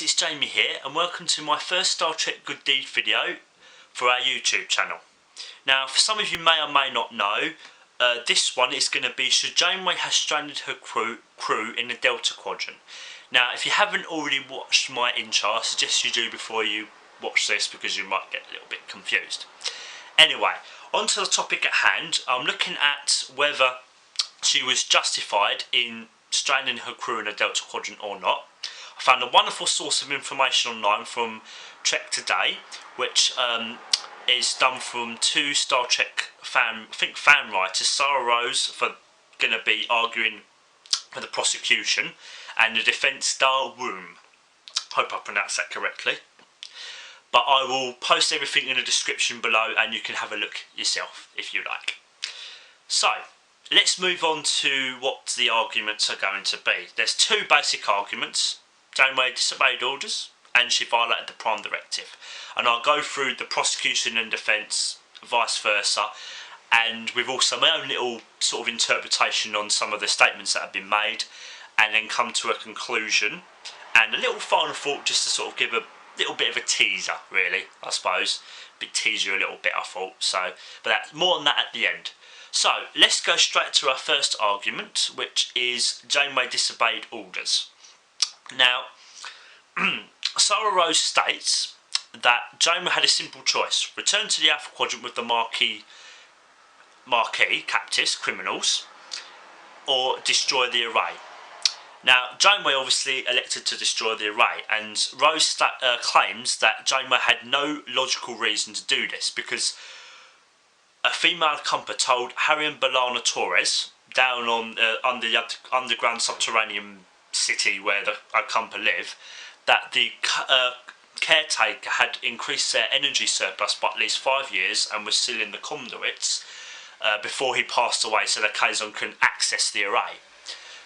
it's Jamie here and welcome to my first Star Trek Good Deed video for our YouTube channel. Now, for some of you may or may not know, this one is going to be should Janeway has stranded her crew in the Delta Quadrant. Now, if you haven't already watched my intro, I suggest you do before you watch this because you might get a little bit confused. Anyway, on to the topic at hand. I'm looking at whether she was justified in stranding her crew in the Delta Quadrant or not. I found a wonderful source of information online from Trek Today, which is done from two Star Trek fan writers, Sarah Rose, for going to be arguing for the prosecution, and the defence, Dar Woom. Hope I pronounced that correctly. But I will post everything in the description below and you can have a look yourself if you like. So, let's move on to what the arguments are going to be. There's two basic arguments. Janeway disobeyed orders and she violated the Prime Directive. And I'll go through the prosecution and defence, vice versa, and with also my own little sort of interpretation on some of the statements that have been made, and then come to a conclusion and a little final thought just to sort of give a little bit of a teaser, really, I suppose. A bit tease you a little bit, I thought. So, but that's more on that at the end. So, let's go straight to our first argument, which is Janeway disobeyed orders. Now, Sarah Rose states that Janeway had a simple choice: return to the Alpha Quadrant with the Marquis captives, criminals, or destroy the array. Now, Janeway obviously elected to destroy the array, and Rose claims that Janeway had no logical reason to do this because a female Compa told Harry and B'Elanna Torres down on under the underground subterranean city where the Compa live that the caretaker had increased their energy surplus by at least 5 years and was still in the conduits before he passed away, so the Kazon couldn't access the array.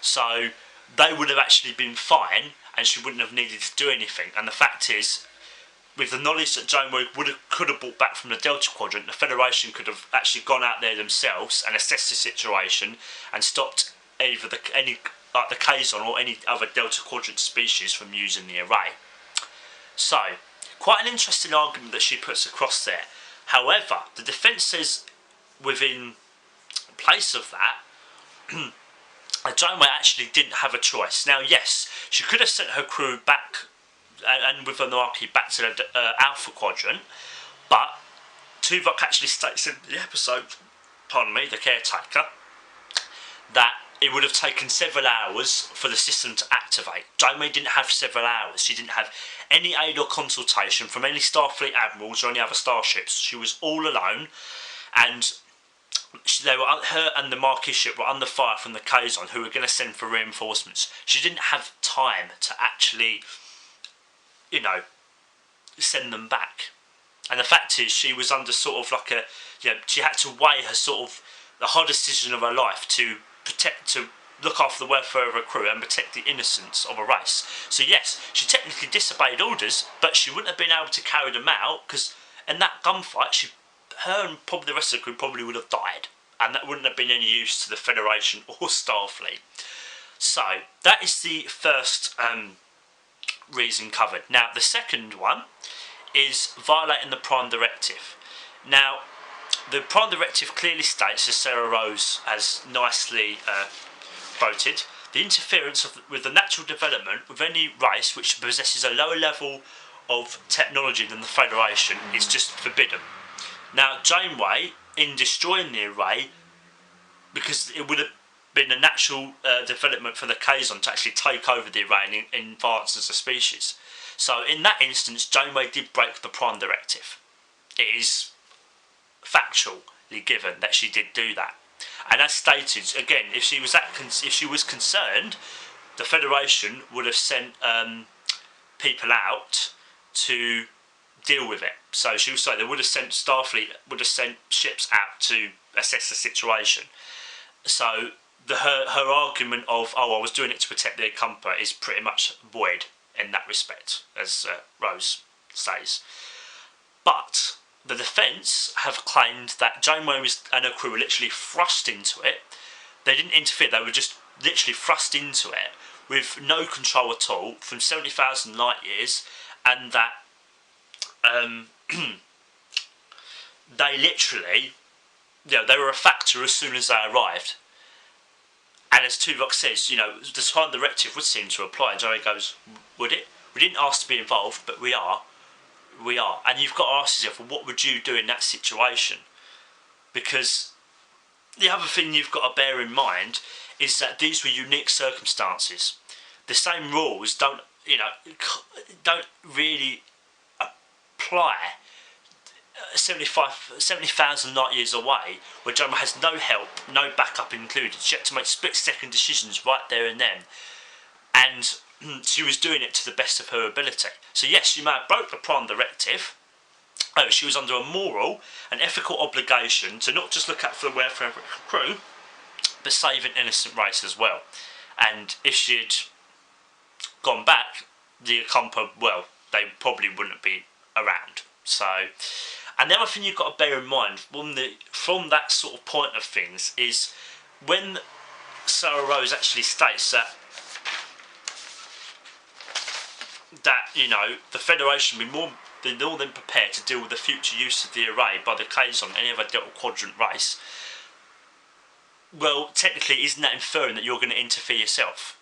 So they would have actually been fine and she wouldn't have needed to do anything. And the fact is, with the knowledge that Janeway could have brought back from the Delta Quadrant, the Federation could have actually gone out there themselves and assessed the situation and stopped either the Kazon or any other Delta Quadrant species from using the array. So, quite an interesting argument that she puts across there. However, the defence says within place of that, Janeway actually didn't have a choice. Now, yes, she could have sent her crew back and with the Marquis back to the Alpha Quadrant, but Tuvok actually states in the episode, the caretaker, that it would have taken several hours for the system to activate. Janeway didn't have several hours. She didn't have any aid or consultation from any Starfleet admirals or any other starships. She was all alone, and her and the Marquis ship were under fire from the Kazon, who were going to send for reinforcements. She didn't have time to actually, send them back. And the fact is, she was under sort of like she had to weigh her sort of the hardest decision of her life to look after the welfare of her crew and protect the innocence of a race. So yes, she technically disobeyed orders, but she wouldn't have been able to carry them out because in that gunfight, her and probably the rest of the crew probably would have died, and that wouldn't have been any use to the Federation or Starfleet. So that is the first reason covered. Now, the second one is violating the Prime Directive. Now, the Prime Directive clearly states, as Sarah Rose has nicely quoted, the interference with the natural development of any race which possesses a lower level of technology than the Federation is just forbidden. Now, Janeway, in destroying the array, because it would have been a natural development for the Kazon to actually take over the array and advance as a species. So, in that instance, Janeway did break the Prime Directive. It is factually given that she did do that. And as stated, again, if she was concerned, the Federation would have sent people out to deal with it. So she was saying they would have sent Starfleet would have sent ships out to assess the situation. So her argument of I was doing it to protect their Compa is pretty much void in that respect, as Rose says. But the defence have claimed that Janeway and her crew were literally thrust into it. They didn't interfere, they were just literally thrust into it with no control at all from 70,000 light years, and that they literally, they were a factor as soon as they arrived. And as Tuvok says, the time directive would seem to apply. Janeway goes, would it? We didn't ask to be involved, but we are. We are. And you've got to ask yourself, well, what would you do in that situation? Because the other thing you've got to bear in mind is that these were unique circumstances. The same rules don't really apply 70,000 light years away, where Janeway has no help, no backup included. She had to make split-second decisions right there and then, and she was doing it to the best of her ability. So yes, she may have broke the Prime Directive. She was under a moral and ethical obligation to not just look out for the welfare of the crew, but save an innocent race as well. And if she'd gone back, the Acampa, well, they probably wouldn't be around. So, and the other thing you've got to bear in mind from that sort of point of things is when Sarah Rose actually states that the Federation will be more than prepared to deal with the future use of the array by the Kazon and any other Delta Quadrant race. Well, technically, isn't that inferring that you're going to interfere yourself?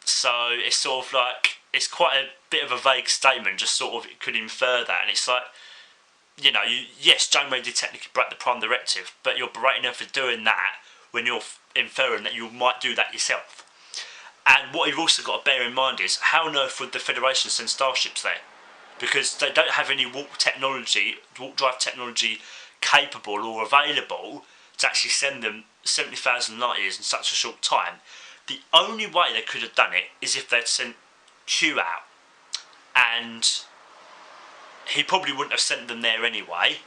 So it's sort of like, it's quite a bit of a vague statement, just sort of, it could infer that. And it's like, yes, Janeway did technically break the Prime Directive, but you're berating her for doing that when you're inferring that you might do that yourself. And what you've also got to bear in mind is, how on earth would the Federation send starships there? Because they don't have any warp drive technology capable or available to actually send them 70,000 light years in such a short time. The only way they could have done it is if they'd sent Q out, and he probably wouldn't have sent them there anyway,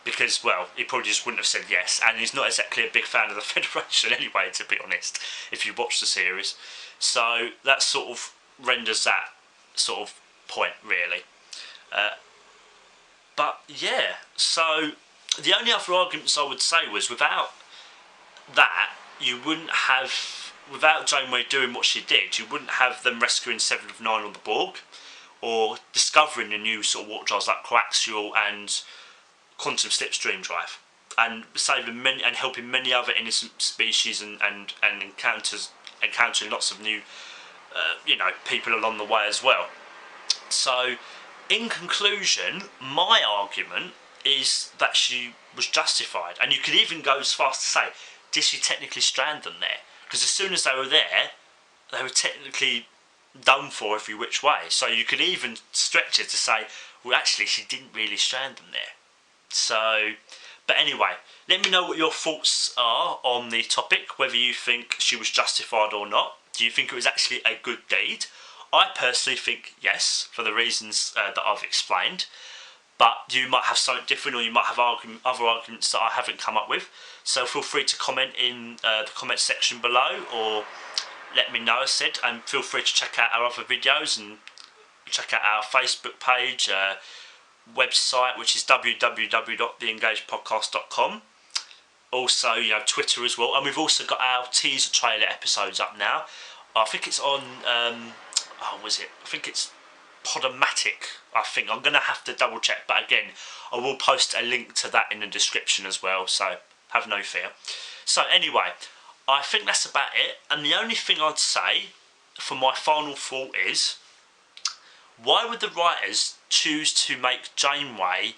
because, well, he probably just wouldn't have said yes, and he's not exactly a big fan of the Federation anyway, to be honest, if you watch the series. So that sort of renders that sort of point, really. But yeah, so the only other arguments I would say was, without that, you wouldn't have, without Janeway doing what she did, you wouldn't have them rescuing 7 of 9 on the Borg, or discovering the new sort of warp drives like coaxial and quantum slipstream drive, and saving many and helping many other innocent species and encountering lots of new people along the way as well. So in conclusion, my argument is that she was justified, and you could even go as far as to say, did she technically strand them there? Because as soon as they were there, they were technically done for every which way. So you could even stretch it to say, well, actually, she didn't really strand them there. So, but anyway, let me know what your thoughts are on the topic, whether you think she was justified or not. Do you think it was actually a good deed? I personally think yes, for the reasons that I've explained. But you might have something different, or you might have other arguments that I haven't come up with. So feel free to comment in the comment section below, or let me know, as I said, and feel free to check out our other videos and check out our Facebook page, website, which is www.theengagedpodcast.com. Also, Twitter as well, and we've also got our teaser trailer episodes up now. I think it's on, I think it's Podomatic, I think. I'm going to have to double check, but again, I will post a link to that in the description as well, so have no fear. So anyway, I think that's about it, and the only thing I'd say for my final thought is, why would the writers choose to make Janeway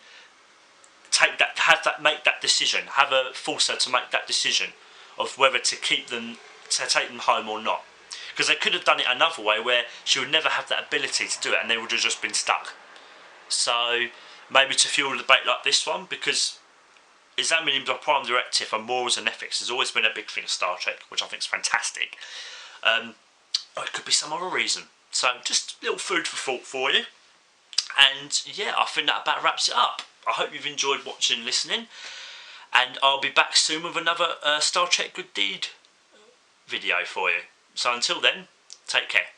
make that decision, force her to make that decision of whether to take them home or not? Because they could have done it another way, where she would never have that ability to do it, and they would have just been stuck. So maybe to fuel a debate like this one, because examining the Prime Directive and morals and ethics has always been a big thing of Star Trek, which I think is fantastic. Or it could be some other reason. So just a little food for thought for you. And yeah, I think that about wraps it up. I hope you've enjoyed watching and listening, and I'll be back soon with another Star Trek Good Deed video for you. So until then, take care.